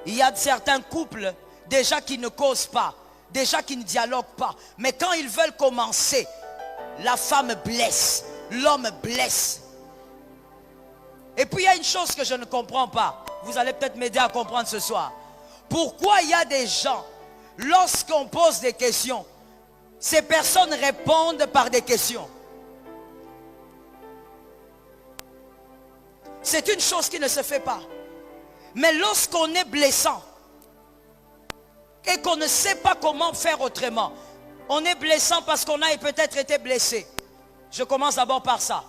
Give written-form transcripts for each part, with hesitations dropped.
Il y a certains couples déjà qui ne causent pas, déjà qui ne dialoguent pas. Mais quand ils veulent commencer, la femme blesse, l'homme blesse. Et puis il y a une chose que je ne comprends pas. Vous allez peut-être m'aider à comprendre ce soir. Pourquoi il y a des gens, lorsqu'on pose des questions, ces personnes répondent par des questions? C'est une chose qui ne se fait pas. Mais lorsqu'on est blessant et qu'on ne sait pas comment faire autrement, on est blessant parce qu'on a peut-être été blessé. Je commence d'abord par ça.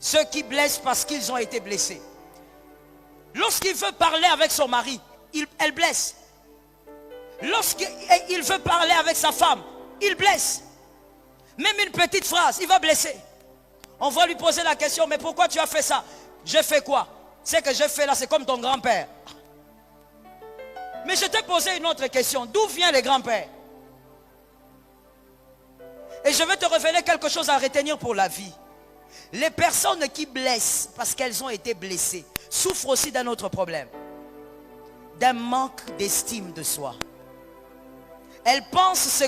Ceux qui blessent parce qu'ils ont été blessés. Lorsqu'il veut parler avec son mari, elle blesse. Lorsqu'il veut parler avec sa femme, il blesse. Même une petite phrase, il va blesser. On va lui poser la question, mais pourquoi tu as fait ça? J'ai fait quoi? Ce que j'ai fait là, c'est comme ton grand-père. Mais je t'ai posé une autre question. D'où vient les grands-pères? Et je vais te révéler quelque chose à retenir pour la vie. Les personnes qui blessent parce qu'elles ont été blessées souffrent aussi d'un autre problème. D'un manque d'estime de soi. Elles pensent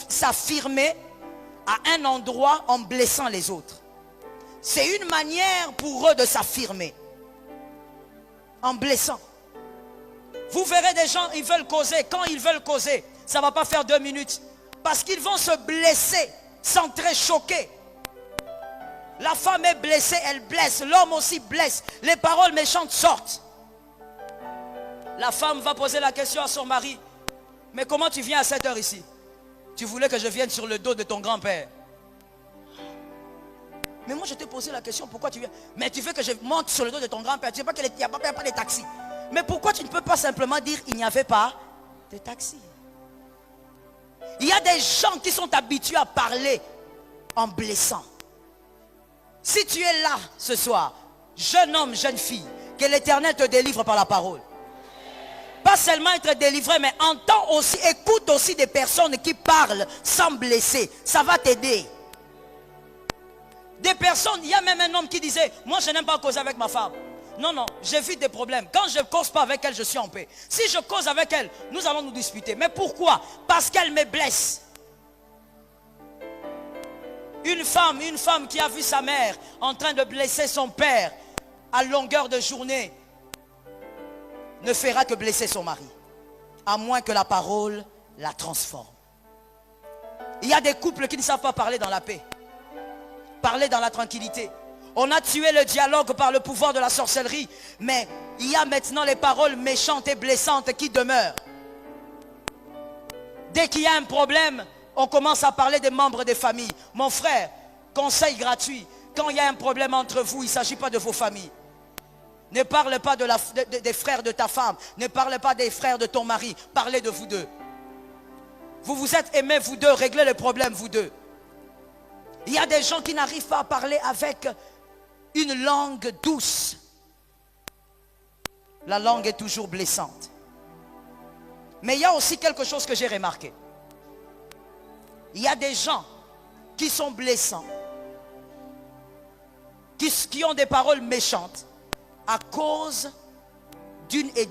s'affirmer à un endroit en blessant les autres. C'est une manière pour eux de s'affirmer. En blessant. Vous verrez des gens, ils veulent causer. Quand ils veulent causer, ça ne va pas faire 2 minutes. Parce qu'ils vont se blesser sans très choquer. La femme est blessée, elle blesse. L'homme aussi blesse. Les paroles méchantes sortent. La femme va poser la question à son mari. Mais comment tu viens à cette heure ici? Tu voulais que je vienne sur le dos de ton grand-père. Mais moi je t'ai posé la question, pourquoi tu viens? Mais tu veux que je monte sur le dos de ton grand-père? Tu sais pas qu'il n'y a pas de taxi. Mais pourquoi tu ne peux pas simplement dire il n'y avait pas de taxi? Il y a des gens qui sont habitués à parler en blessant. Si tu es là ce soir, jeune homme, jeune fille, que l'Éternel te délivre par la parole. Pas seulement être délivré, mais entends aussi, écoute aussi des personnes qui parlent sans blesser. Ça va t'aider. Des personnes, il y a même un homme qui disait, moi je n'aime pas causer avec ma femme. Non, non, j'évite des problèmes. Quand je ne cause pas avec elle, je suis en paix. Si je cause avec elle, nous allons nous disputer. Mais pourquoi? Parce qu'elle me blesse. Une femme qui a vu sa mère en train de blesser son père à longueur de journée ne fera que blesser son mari. À moins que la parole la transforme. Il y a des couples qui ne savent pas parler dans la paix. Parler dans la tranquillité. On a tué le dialogue par le pouvoir de la sorcellerie. Mais il y a maintenant les paroles méchantes et blessantes qui demeurent. Dès qu'il y a un problème, on commence à parler des membres des familles. Mon frère, conseil gratuit. Quand il y a un problème entre vous, il ne s'agit pas de vos familles. Ne parle pas des frères de ta femme. Ne parle pas des frères de ton mari. Parlez de vous deux. Vous vous êtes aimés vous deux. Réglez les problèmes vous deux. Il y a des gens qui n'arrivent pas à parler avec une langue douce. La langue est toujours blessante. Mais il y a aussi quelque chose que j'ai remarqué. Il y a des gens qui sont blessants, qui ont des paroles méchantes à cause d'une éducation.